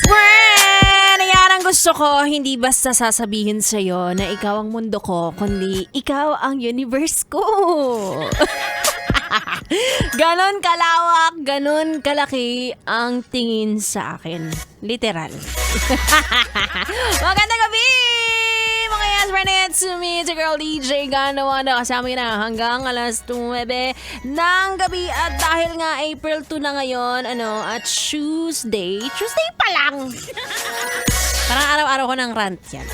friend! Yan ang gusto ko, hindi basta sasabihin sa'yo na ikaw ang mundo ko, kundi ikaw ang universe ko. Ganon kalawak, ganon kalaki ang tingin sa akin. Literal. Magandang gabi! Mga yes, friend, it's me, the girl DJ Ganawa na kasama na hanggang alas 9 ng gabi. At dahil nga April 2 na ngayon, at Tuesday pa lang. Parang araw-araw ko ng rant yan.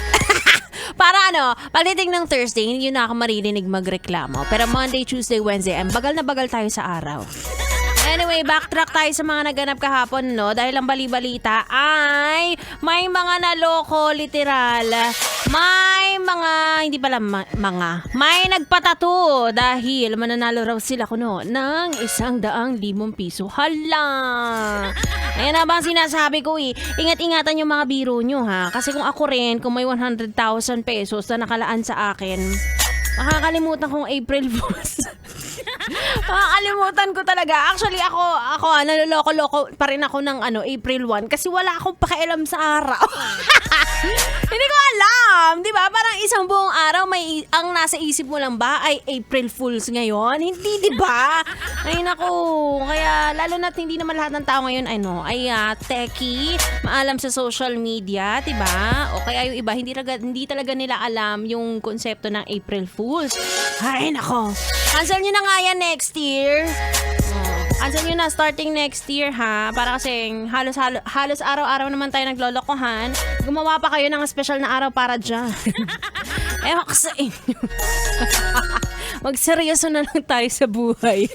Para pagdating ng Thursday, hindi na ako maririnig magreklamo. Pero Monday, Tuesday, Wednesday, bagal na bagal tayo sa araw. Anyway, backtrack tayo sa mga naganap kahapon, dahil ang bali-balita ay may mga naloko, literal. May mga, hindi pala may nagpatato dahil mananalo raw sila ng 100,000 piso. Hala! Ayan na bang sinasabi ko Ingat-ingatan yung mga biro nyo Kasi kung ako rin, kung may 100,000 pesos na nakalaan sa akin, makakalimutan kong April Fools. Makakalimutan ko talaga. Actually, ako naloloko-loko pa rin ako ng April 1 kasi wala akong pakialam sa araw. Hindi ko alam, 'di ba? Parang isang buong araw ang nasa isip mo lang ba ay April Fools ngayon? Hindi, 'di ba? Ay nako, kaya lalo na't hindi naman lahat ng tao ngayon ay techie, maalam sa social media, 'di ba? O kaya yung iba hindi talaga nila alam yung konsepto ng April Fools. Ay nako. Cancel nyo na nga yan next year. Cancel nyo na starting next year para kasing halos araw-araw naman tayo naglolokohan. Gumawa pa kayo ng special na araw para dyan. Ewan ko sa inyo. Magseryoso na lang tayo sa buhay.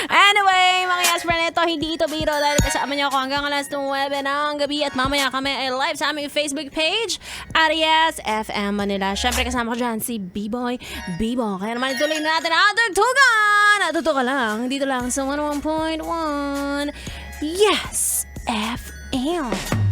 Anyway, mga yes friend, hindi ito biro dahil kasama niyo ako hanggang alas 9 ng gabi at mamaya kami ay live sa aming Facebook page Arias FM Manila. Siyempre kasama ko dyan si B-Boy Bibo. Kaya naman ituloy na natin ang tugtugan. Natuto ka lang, dito lang sa 101.1 Yes FM.